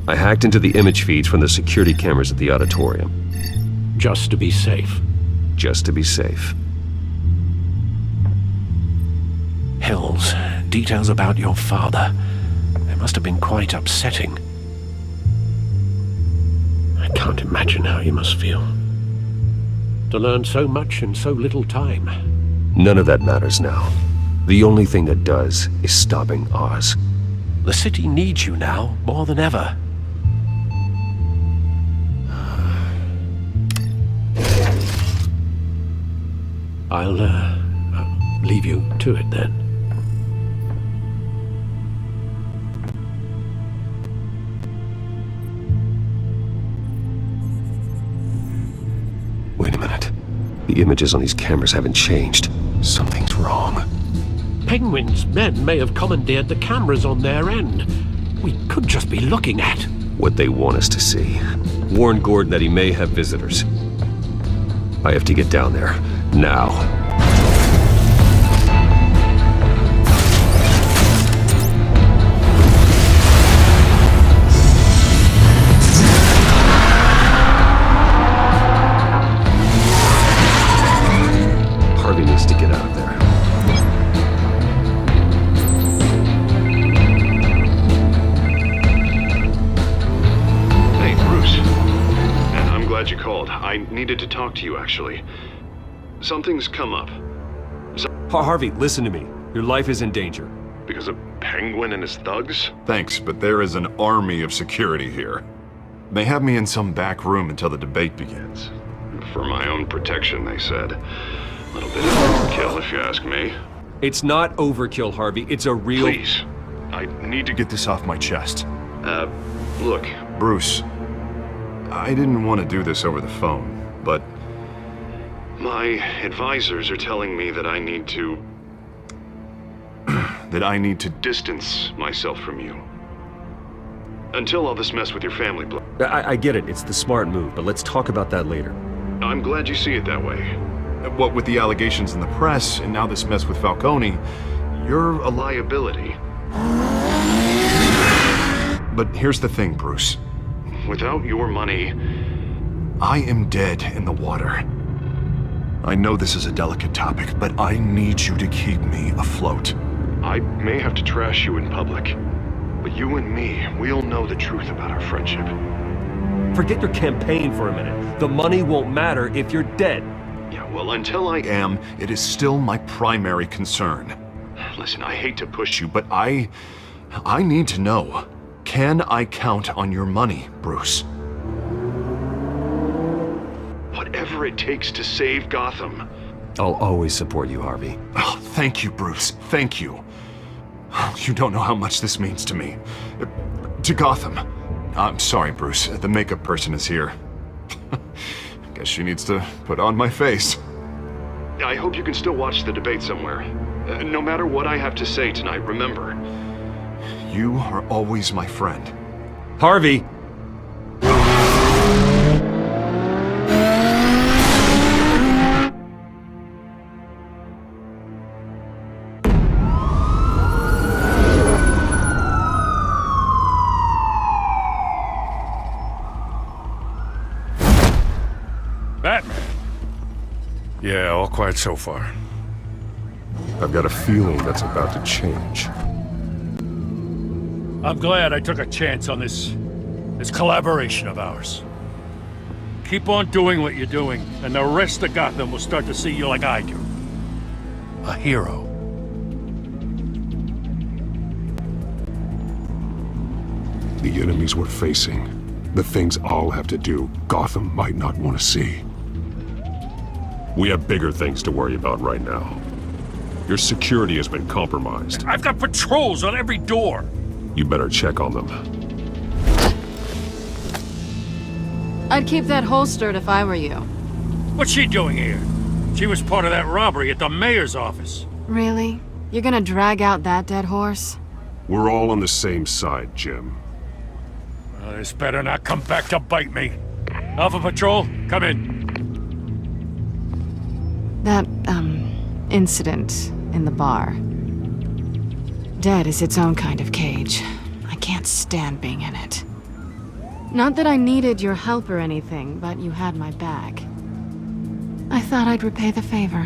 Speaker 9: I hacked into the image feeds from the security cameras at the auditorium.
Speaker 8: Just to be safe.
Speaker 9: Just to be safe.
Speaker 8: Hills, details about your father. They must have been quite upsetting. I can't imagine how you must feel. To learn so much in so little time.
Speaker 9: None of that matters now. The only thing that does is stopping Oz.
Speaker 8: The city needs you now, more than ever. I'll leave you to it then.
Speaker 9: Wait a minute. The images on these cameras haven't changed. Something's wrong.
Speaker 8: Penguin's men may have commandeered the cameras on their end. We could just be looking at
Speaker 9: what they want us to see. Warn Gordon that he may have visitors. I have to get down there. Now. Harvey needs to get out of there.
Speaker 2: Hey, Bruce. I'm glad you called. I needed to talk to you, actually. Something's come up.
Speaker 9: Harvey, listen to me. Your life is in danger.
Speaker 2: Because of Penguin and his thugs? Thanks, but there is an army of security here. They have me in some back room until the debate begins. For my own protection, they said. A little bit of overkill, if you ask me.
Speaker 9: It's not overkill, Harvey. It's a real...
Speaker 2: Please. I need to get this off my chest. Look, Bruce. I didn't want to do this over the phone, but... my advisors are telling me that I need to... that I need to distance myself from you. Until all this mess with your family...
Speaker 9: I get it. It's the smart move, but let's talk about that later.
Speaker 2: I'm glad you see it that way. What with the allegations in the press, and now this mess with Falcone, you're a liability. But here's the thing, Bruce. Without your money, I am dead in the water. I know this is a delicate topic, but I need you to keep me afloat. I may have to trash you in public, but you and me, we'll know the truth about our friendship.
Speaker 9: Forget your campaign for a minute. The money won't matter if you're dead.
Speaker 2: Yeah, well, until I am, it is still my primary concern. Listen, I hate to push you, but I need to know. Can I count on your money, Bruce? Whatever it takes to save Gotham.
Speaker 9: I'll always support you, Harvey.
Speaker 2: Oh, thank you, Bruce. Thank you. You don't know how much this means to me. To Gotham. I'm sorry, Bruce. The makeup person is here. Guess she needs to put on my face. I hope you can still watch the debate somewhere. No matter what I have to say tonight, remember, you are always my friend.
Speaker 9: Harvey!
Speaker 4: Batman. Yeah, all quiet so far.
Speaker 7: I've got a feeling that's about to change.
Speaker 4: I'm glad I took a chance on this collaboration of ours. Keep on doing what you're doing, and the rest of Gotham will start to see you like I do. A hero.
Speaker 7: The enemies we're facing, the things I'll have to do, Gotham might not want to see. We have bigger things to worry about right now. Your security has been compromised.
Speaker 4: I've got patrols on every door.
Speaker 7: You better check on them.
Speaker 15: I'd keep that holstered if I were you.
Speaker 4: What's she doing here? She was part of that robbery at the mayor's office.
Speaker 15: Really? You're gonna drag out that dead horse?
Speaker 7: We're all on the same side, Jim.
Speaker 4: Well, this better not come back to bite me. Alpha Patrol, come in.
Speaker 15: That, incident in the bar. Dead is its own kind of cage. I can't stand being in it. Not that I needed your help or anything, but you had my back. I thought I'd repay the favor.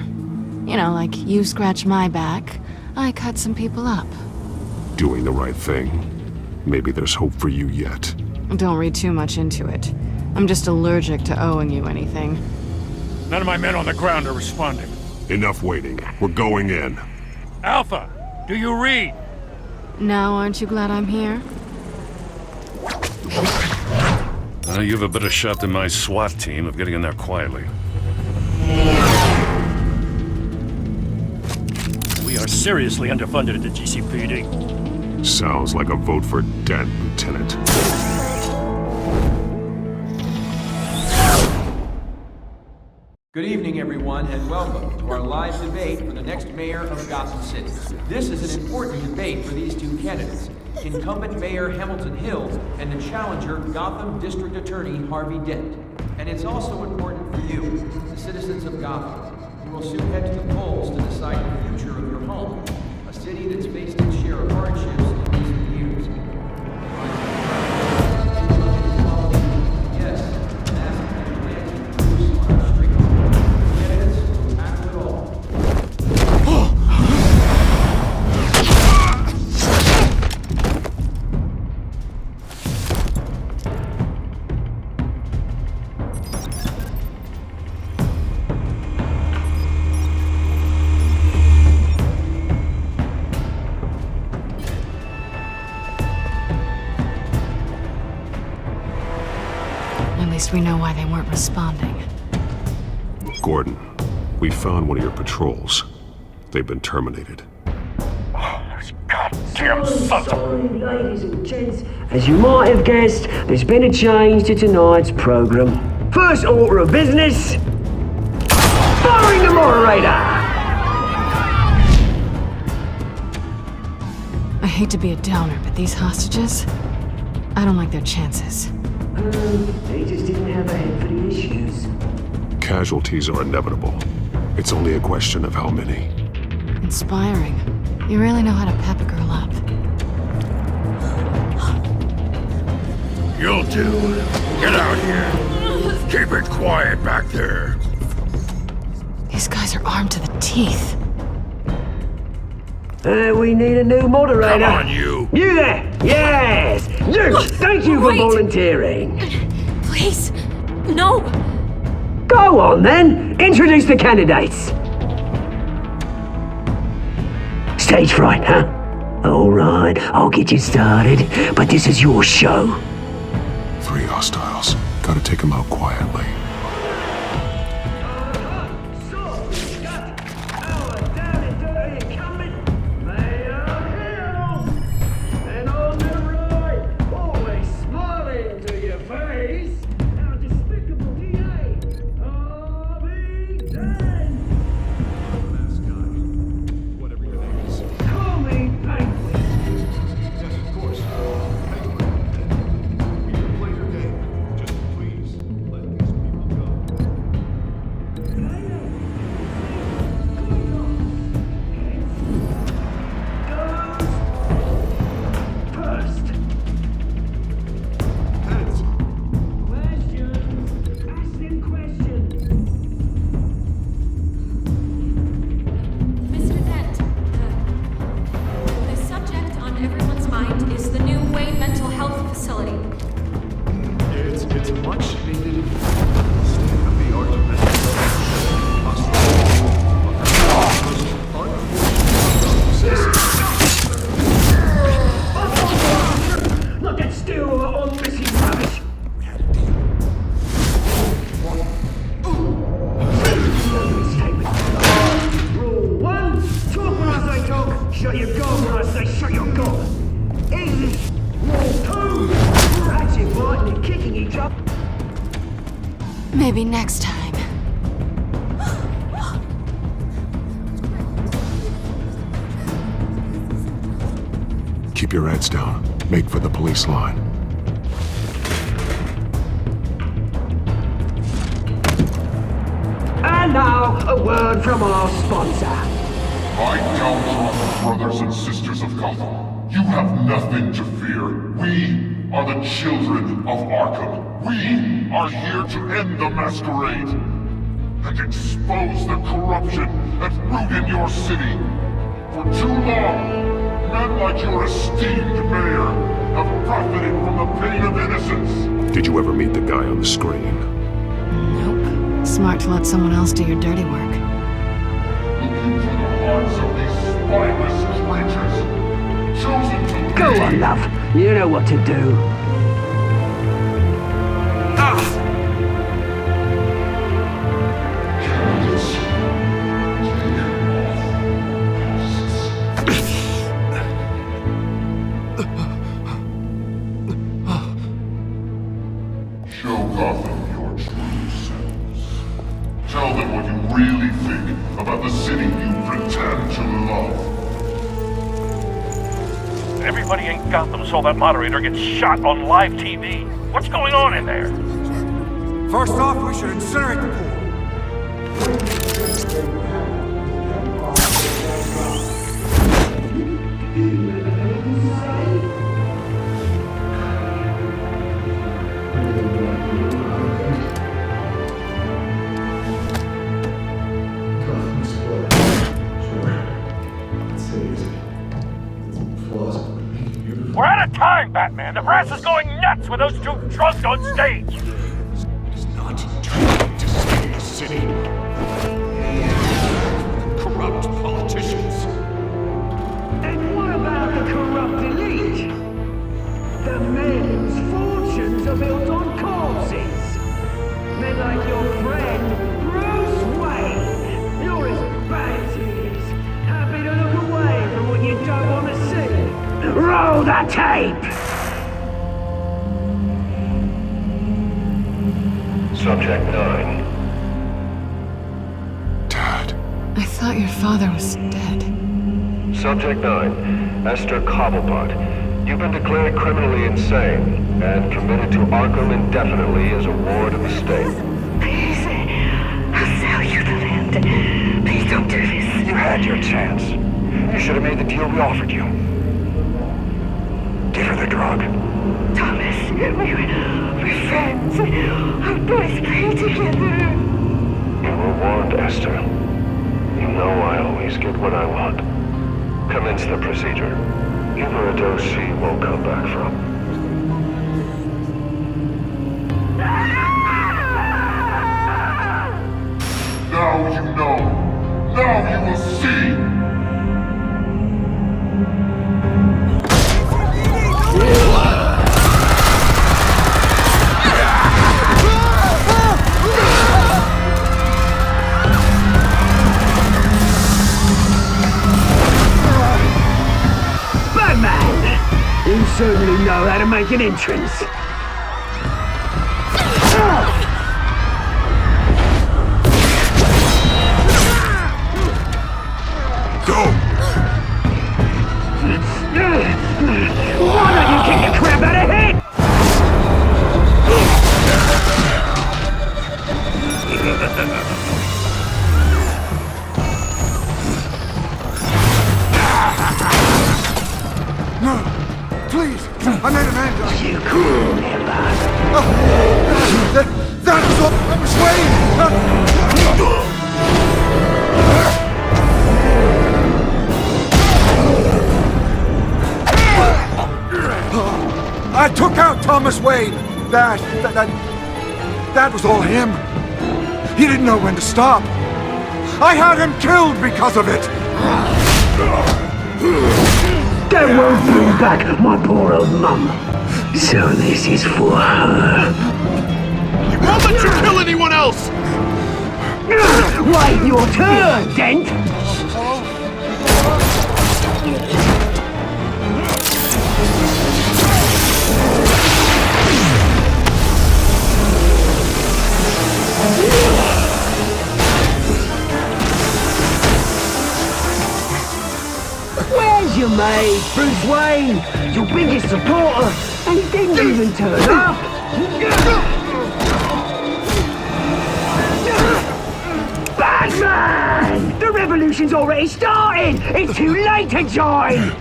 Speaker 15: You know, like you scratch my back, I cut some people up.
Speaker 7: Doing the right thing. Maybe there's hope for you yet.
Speaker 15: Don't read too much into it. I'm just allergic to owing you anything.
Speaker 4: None of my men on the ground are responding.
Speaker 7: Enough waiting. We're going in.
Speaker 4: Alpha, do you read?
Speaker 15: Now aren't you glad I'm here?
Speaker 4: You have a better shot than my SWAT team of getting in there quietly. We are seriously underfunded at the GCPD.
Speaker 7: Sounds like a vote for Dent, Lieutenant.
Speaker 19: Good evening, everyone, and welcome to our live debate for the next mayor of Gotham City. This is an important debate for these two candidates, incumbent Mayor Hamilton Hill and the challenger Gotham District Attorney Harvey Dent. And it's also important for you, the citizens of Gotham, who will soon head to the polls to decide the future of your home, a city that's faced its share of hardships in recent years.
Speaker 15: At least we know why they weren't responding.
Speaker 7: Gordon, we found one of your patrols. They've been terminated.
Speaker 1: Goddamn sons of... Ladies and gents, as you might have guessed, there's been a change to tonight's program. First order of business... firing the moderator!
Speaker 15: I hate to be a downer, but these hostages, I don't like their chances.
Speaker 1: They just didn't have a head for the issues.
Speaker 7: Casualties are inevitable. It's only a question of how many.
Speaker 15: Inspiring. You really know how to pep a girl up.
Speaker 11: You'll do. Get out here. Keep it quiet back there.
Speaker 15: These guys are armed to the teeth.
Speaker 1: We need a new moderator.
Speaker 11: Come on, you.
Speaker 1: You there! Yes! You! Thank you for
Speaker 3: Wait.
Speaker 1: volunteering.
Speaker 3: Please, no!
Speaker 1: Go on then! Introduce the candidates. Stage fright, huh? Alright, I'll get you started, but this is your show.
Speaker 7: 3 hostiles. Gotta take them out quietly.
Speaker 3: Mr. Dent, the subject on everyone's mind is the new Wayne Mental Health Facility.
Speaker 2: It's a much needed state-of-the-art mental hospital.
Speaker 1: Look at still on missing rubbish. Rule 1, talk when I say talk, shut your gob when I say shut your gob. Easy. Rule 2, ratchet biting and kicking each other.
Speaker 15: Maybe next time.
Speaker 7: Keep your heads down. Make for the police line.
Speaker 1: And now, a word from our sponsor.
Speaker 20: My downtrodden brothers and sisters of Gotham, you have nothing to fear. We are the children of Arkham. We are here to end the masquerade and expose the corruption that ruined your city. For too long, men like your esteemed mayor have profited from the pain of innocence.
Speaker 7: Did you ever meet the guy on the screen?
Speaker 15: Nope. Smart to let someone else do your dirty work.
Speaker 20: Looking for the hearts of these spineless creatures, chosen to
Speaker 1: Go
Speaker 20: lead.
Speaker 1: on, love. You know what to do.
Speaker 20: Show Gotham your true selves. Tell them what you really think about the city you pretend to love.
Speaker 21: Everybody in Gotham saw that moderator get shot on live TV. What's going on in there?
Speaker 16: First off, we should incinerate the pool.
Speaker 21: We're out of time, Batman. The brass is going nuts with those two drunks on stage.
Speaker 11: It is not time to save the city. Corrupt politicians.
Speaker 1: And what about the corrupt elite? The men whose fortunes are built on corpses. Men like your friend, Bruce Roll the tape!
Speaker 5: Subject 9.
Speaker 15: I thought your father was dead.
Speaker 5: Subject 9, Esther Cobblepot. You've been declared criminally insane and committed to Arkham indefinitely as a ward of the state.
Speaker 22: Please, I'll sell you the land. Please don't do this.
Speaker 17: You had your chance. You should have made the deal we offered you. Give her the drug.
Speaker 22: Thomas, we're friends. Our boys play together.
Speaker 5: You were warned, Esther. You know I always get what I want. Commence the procedure. Give her a dose she won't come back from.
Speaker 20: Now you know. Now you will see.
Speaker 1: You certainly know how to make an entrance.
Speaker 20: Go!
Speaker 1: Why don't you kick the crap out of him?
Speaker 16: No! Please! I made an end!
Speaker 1: You cool never.
Speaker 16: That was all I was waiting! I took out Thomas Wayne! That was all him! He didn't know when to stop! I had him killed because of it!
Speaker 1: That won't bring back my poor old mum. So this is for her.
Speaker 20: He won't let you kill anyone else!
Speaker 1: Wait your turn, Dent! Where's your mate, Bruce Wayne? Your biggest supporter, and he didn't even turn up. Batman! The revolution's already started! It's too late to join!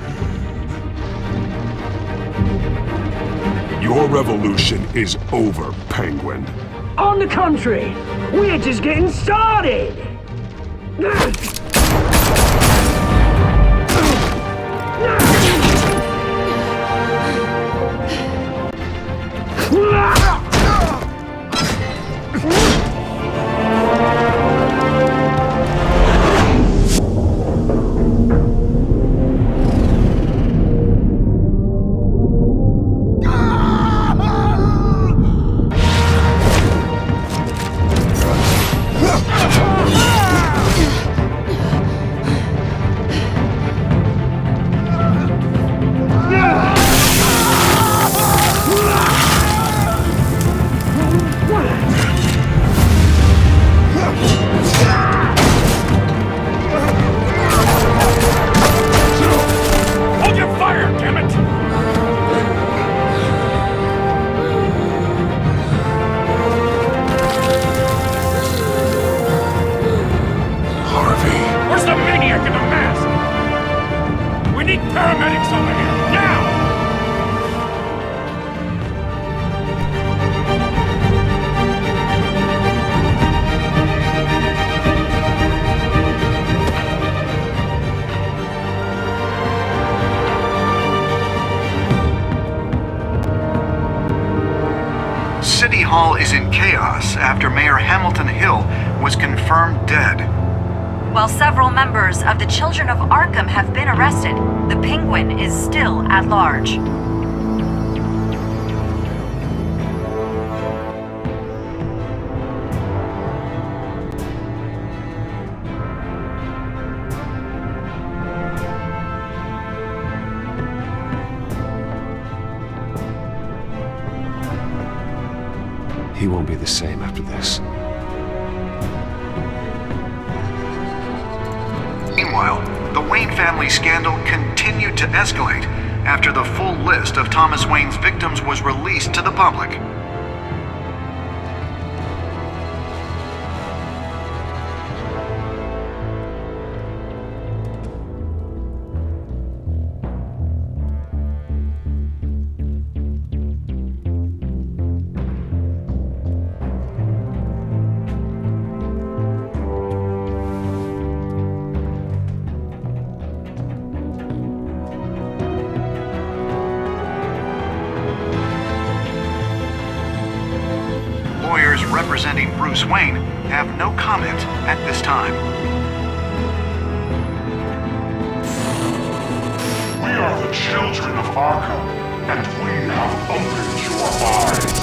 Speaker 7: Your revolution is over, Penguin.
Speaker 1: On the contrary, we're just getting started!
Speaker 21: Paramedics over here, now!
Speaker 23: City Hall is in chaos after Mayor Hamilton Hill was confirmed dead.
Speaker 24: While several members of the Children of Arkham have been arrested, the Penguin is still at large.
Speaker 9: He won't be the same after this.
Speaker 23: Meanwhile, the Wayne family scandal continued to escalate after the full list of Thomas Wayne's victims was released to the public. Lawyers representing Bruce Wayne have no comment at this time.
Speaker 20: We are the children of Arkham, and we have opened your eyes.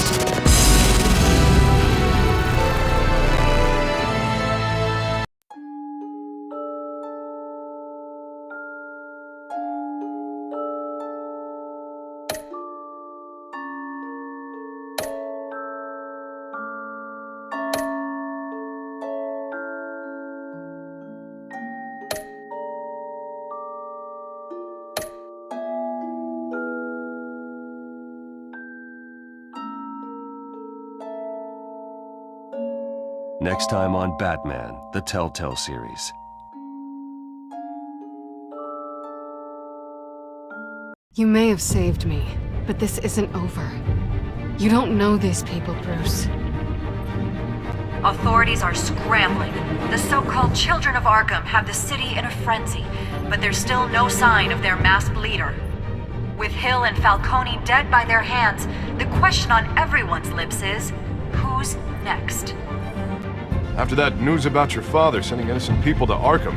Speaker 9: Next time on Batman, the Telltale Series.
Speaker 15: You may have saved me, but this isn't over. You don't know these people, Bruce.
Speaker 24: Authorities are scrambling. The so-called Children of Arkham have the city in a frenzy, but there's still no sign of their masked leader. With Hill and Falcone dead by their hands, the question on everyone's lips is, who's next?
Speaker 2: After that news about your father sending innocent people to Arkham,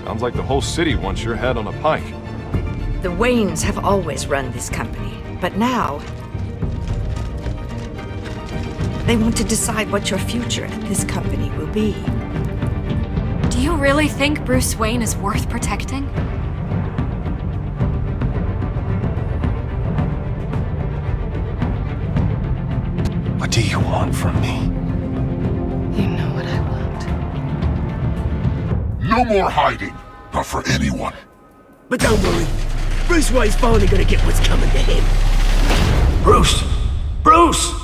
Speaker 2: sounds like the whole city wants your head on a pike.
Speaker 10: The Waynes have always run this company, but now they want to decide what your future at this company will be.
Speaker 3: Do you really think Bruce Wayne is worth protecting?
Speaker 9: What do you want from me?
Speaker 15: You know what I want.
Speaker 20: No more hiding, not for anyone.
Speaker 1: But don't worry, Bruce Wayne's finally gonna get what's coming to him.
Speaker 21: Bruce! Bruce!